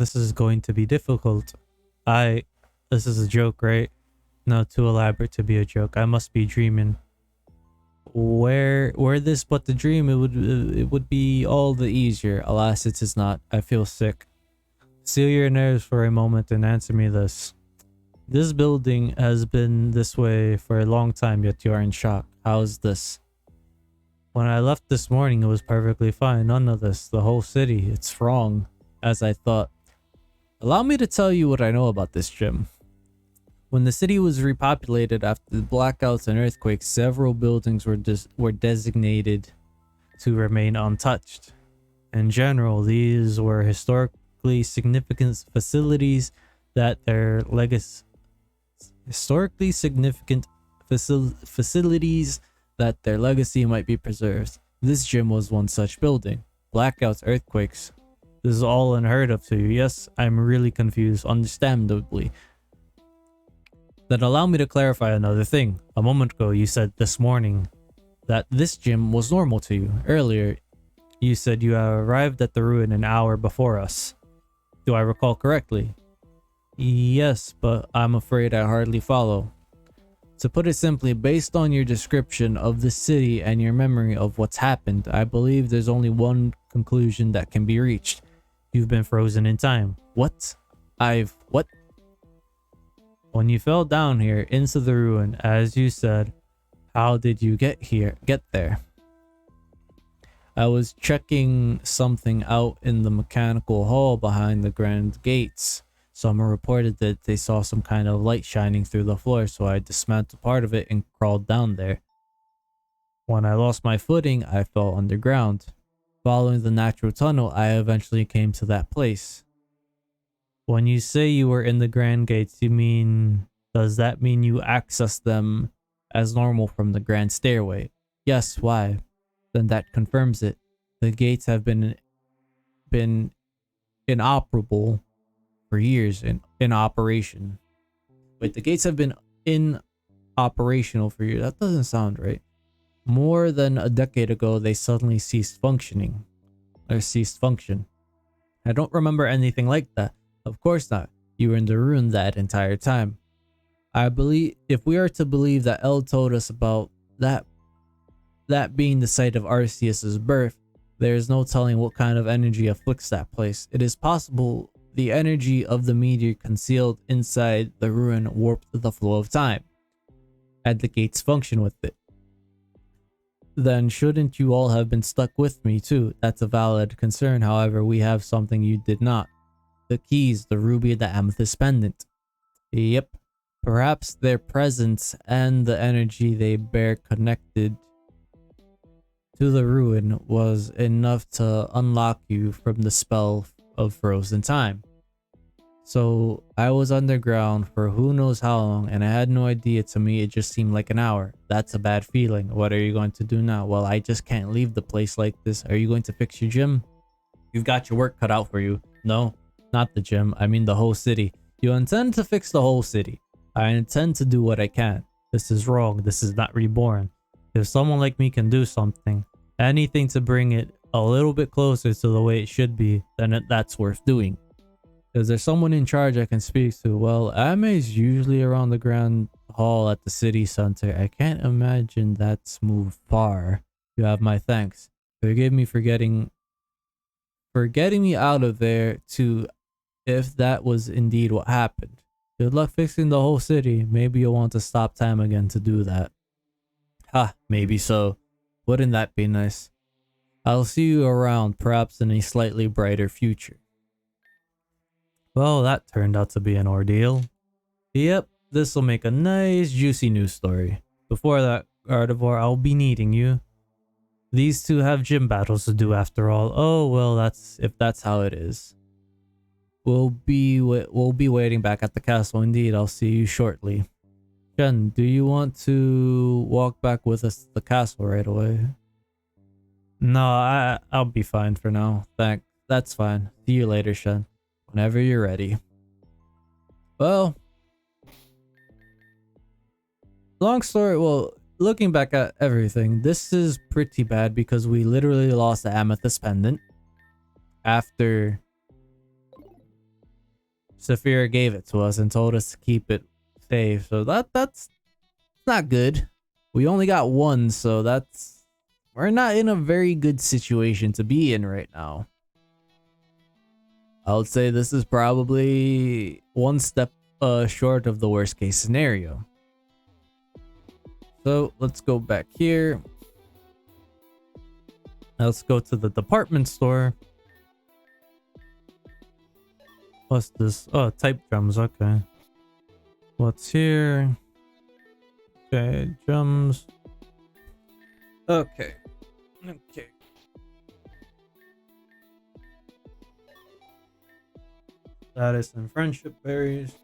this is going to be difficult. This is a joke, right? No, too elaborate to be a joke. I must be dreaming. Were this but the dream, it would be all the easier. Alas, it is not. I feel sick. Seal your nerves for a moment and answer me this. This building has been this way for a long time, yet you are in shock. How is this? When I left this morning, it was perfectly fine. None of this. The whole city. It's wrong, as I thought. Allow me to tell you what I know about this gym. When the city was repopulated after the blackouts and earthquakes, several buildings were designated to remain untouched. In general, these were historically significant facilities that their legacy might be preserved. This gym was one such building. Blackouts, earthquakes. This is all unheard of to you. Yes, I'm really confused, understandably. Then allow me to clarify another thing. A moment ago, you said this morning that this gym was normal to you. Earlier, you said you arrived at the ruin an hour before us. Do I recall correctly? Yes, but I'm afraid I hardly follow. To put it simply, based on your description of the city and your memory of what's happened, I believe there's only one conclusion that can be reached. You've been frozen in time. What? What? When you fell down here into the ruin, as you said, how did you get there? I was checking something out in the mechanical hall behind the grand gates. Someone reported that they saw some kind of light shining through the floor, so I dismantled part of it and crawled down there. When I lost my footing, I fell underground. Following the natural tunnel, I eventually came to that place. When you say you were in the grand gates, does that mean you accessed them as normal from the grand stairway? Yes, why? Then that confirms it. The gates have been inoperable for years in operation. Wait, the gates have been operational for years. That doesn't sound right. More than a decade ago, they suddenly ceased function. I don't remember anything like that. Of course not. You were in the ruin that entire time. I believe, if we are to believe that El told us about that being the site of Arceus's birth, there is no telling what kind of energy afflicts that place. It is possible the energy of the meteor concealed inside the ruin warped the flow of time, and the gates function with it. Then shouldn't you all have been stuck with me too? That's a valid concern. However, we have something you did not. The keys, the ruby, the amethyst pendant. Yep. Perhaps their presence and the energy they bear connected to the ruin was enough to unlock you from the spell of frozen time. So I was underground for who knows how long, and I had no idea. To me, it just seemed like an hour. That's a bad feeling. What are you going to do now? Well, I just can't leave the place like this. Are you going to fix your gym? You've got your work cut out for you. No, not the gym. I mean the whole city. You intend to fix the whole city. I intend to do what I can. This is wrong. This is not Reborn. If someone like me can do something, anything to bring it a little bit closer to the way it should be, then that's worth doing. Is there someone in charge I can speak to? Well, Ame's usually around the grand hall at the city center. I can't imagine that's moved far. You have my thanks. Forgive me for getting me out of there too, if that was indeed what happened. Good luck fixing the whole city. Maybe you'll want to stop time again to do that. Ha, maybe so. Wouldn't that be nice? I'll see you around, perhaps in a slightly brighter future. Well, that turned out to be an ordeal. Yep, this'll make a nice juicy news story. Before that, Gardevoir, I'll be needing you. These two have gym battles to do after all. Oh, well, if that's how it is. We'll be waiting back at the castle. Indeed, I'll see you shortly. Shen, do you want to walk back with us to the castle right away? No, I'll be fine for now. That's fine. See you later, Shen. Whenever you're ready. Well, long story. Well, looking back at everything, this is pretty bad because we literally lost the amethyst pendant after Saphira gave it to us and told us to keep it safe. So that's not good. We only got one, so we're not in a very good situation to be in right now. I would say this is probably one step short of the worst case scenario. So let's go back here. Let's go to the department store. What's this? Oh, type drums. Okay. What's here? Okay, drums. Okay. Okay. Status and friendship berries.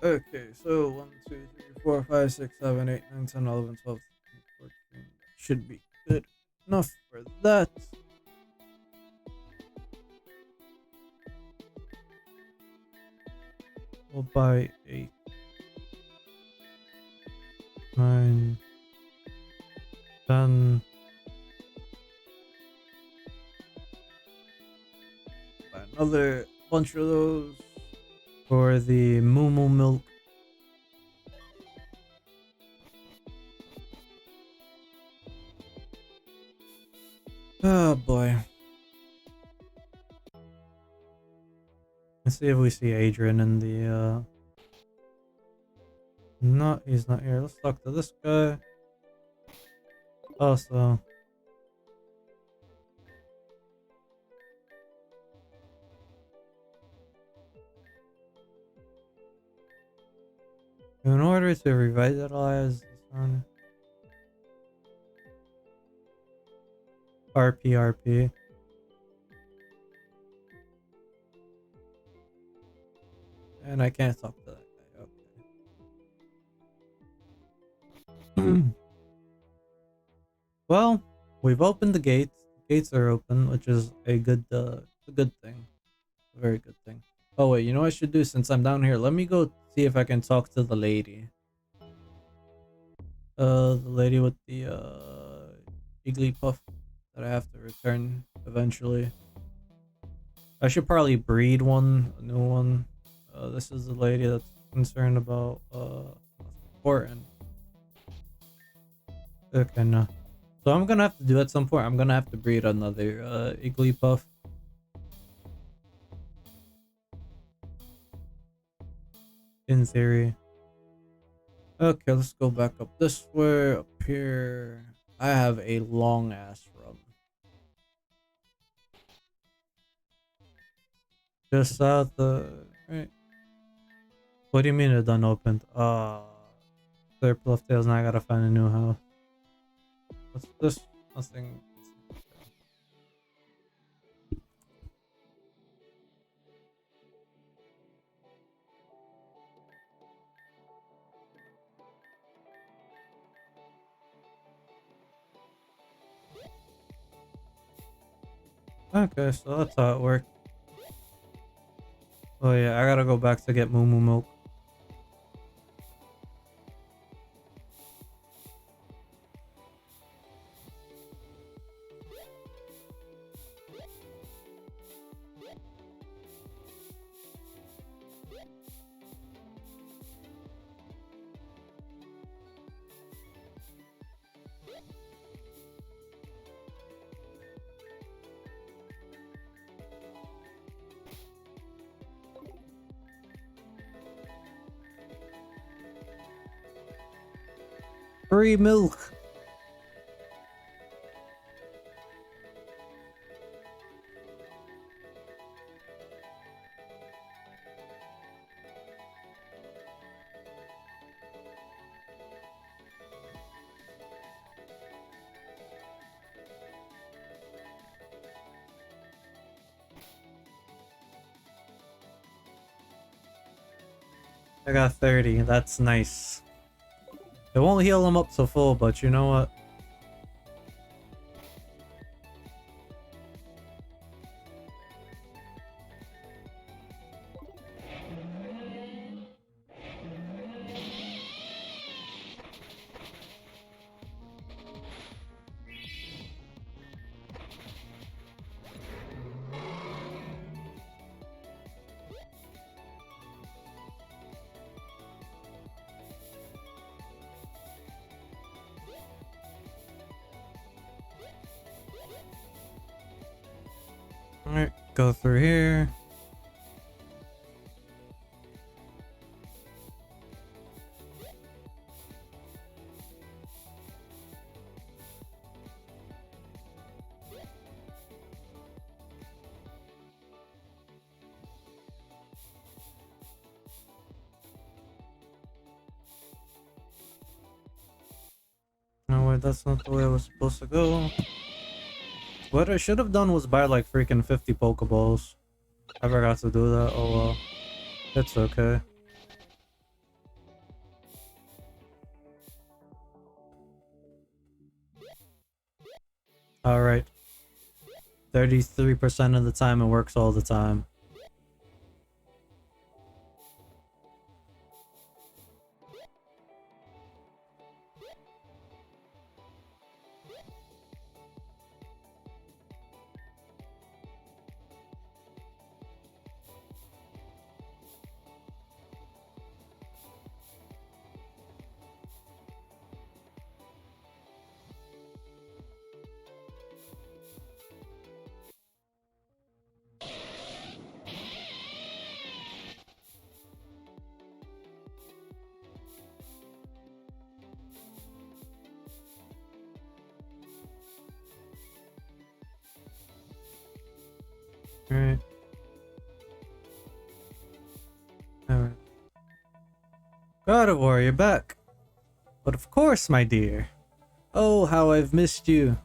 Okay, so 1, 2, 3, 4, 5, 6, 7, 8, 9, 10, 11, 12, 13, 14. Should be good enough for that. We'll buy 8, 9, 10. Buy another bunch of those for the Moo Moo milk. Oh boy. Let's see if we see Adrian in the No, he's not here. Let's talk to this guy. Also, in order to revitalize this one, RP. And I can't talk to that guy. Okay. Well, we've opened the gates. The gates are open, which is a good thing. A very good thing. Oh wait, you know what I should do since I'm down here? Let me go see if I can talk to the lady. The lady with the Jigglypuff that I have to return eventually. I should probably breed a new one. This is the lady that's concerned about important. Okay, no. So I'm gonna have to do at some point. I'm gonna have to breed another Jigglypuff. In theory. Okay, let's go back up this way. Up here, I have a long ass run. Just south right. What do you mean it's unopened? Surplus tails, now I gotta find a new house. What's this? Nothing. Okay, so that's how it worked. Oh yeah, I gotta go back to get Moo Moo milk. Free milk. I got 30. That's nice. It won't heal him up to full, but you know what? Alright, go through here. No, wait, that's not the way I was supposed to go. What I should have done was buy like freaking 50 Pokeballs. I forgot to do that. Oh well. It's okay. Alright. 33% of the time it works all the time. Alright. Alright. God of War, you're back. But of course, my dear. Oh, how I've missed you.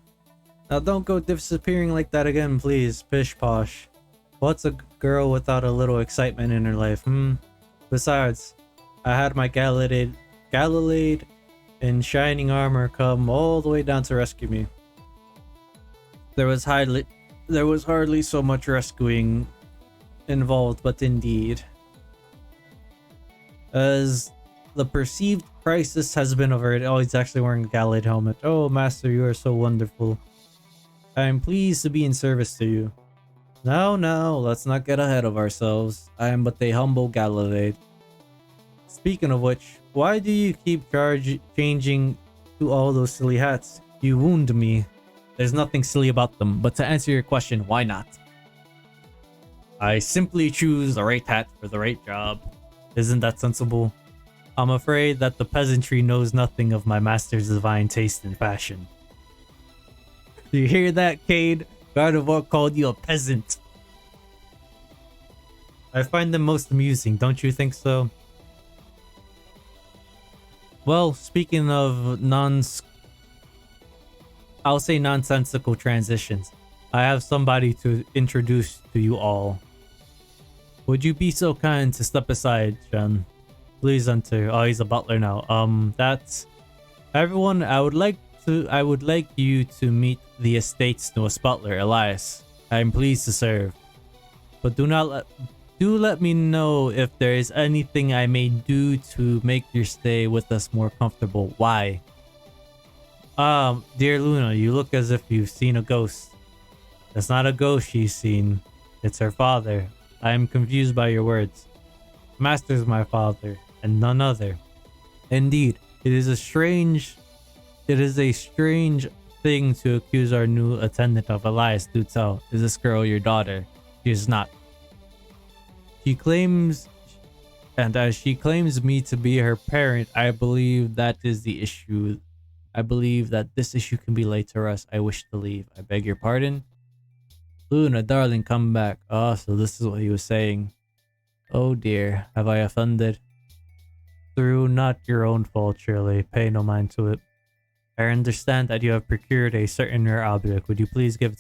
Now don't go disappearing like that again, please. Pish posh. What's a girl without a little excitement in her life, Besides, I had my Galilade in shining armor come all the way down to rescue me. There was hardly so much rescuing involved, but indeed. As the perceived crisis has been averted. Oh, he's actually wearing a Galilade helmet. Oh, Master, you are so wonderful. I am pleased to be in service to you. Now, let's not get ahead of ourselves. I am but a humble Galilade. Speaking of which, why do you keep changing to all those silly hats? You wound me. There's nothing silly about them, but to answer your question, why not? I simply choose the right hat for the right job. Isn't that sensible? I'm afraid that the peasantry knows nothing of my master's divine taste and fashion. Do you hear that, Cade? God of War called you a peasant. I find them most amusing, don't you think so? Well, speaking of I'll say nonsensical transitions, I have somebody to introduce to you all. Would you be so kind to step aside, John? Please enter. Oh, he's a butler now. That's everyone. I would like you to meet the estate's newest butler, Elias. I am pleased to serve. But do let me know if there is anything I may do to make your stay with us more comfortable. Why? Dear Luna, you look as if you've seen a ghost. It's not a ghost she's seen. It's her father. I am confused by your words. Master's my father, and none other. Indeed, it is a strange thing to accuse our new attendant of. Elias, do tell. Is this girl your daughter? She is not. She claims, and as she claims me to be her parent, I believe that is the issue. I believe that this issue can be laid to rest. I wish to leave. I beg your pardon? Luna, darling, come back. Oh, so this is what he was saying. Oh dear, have I offended? Through not your own fault, surely. Pay no mind to it. I understand that you have procured a certain rare object. Would you please give it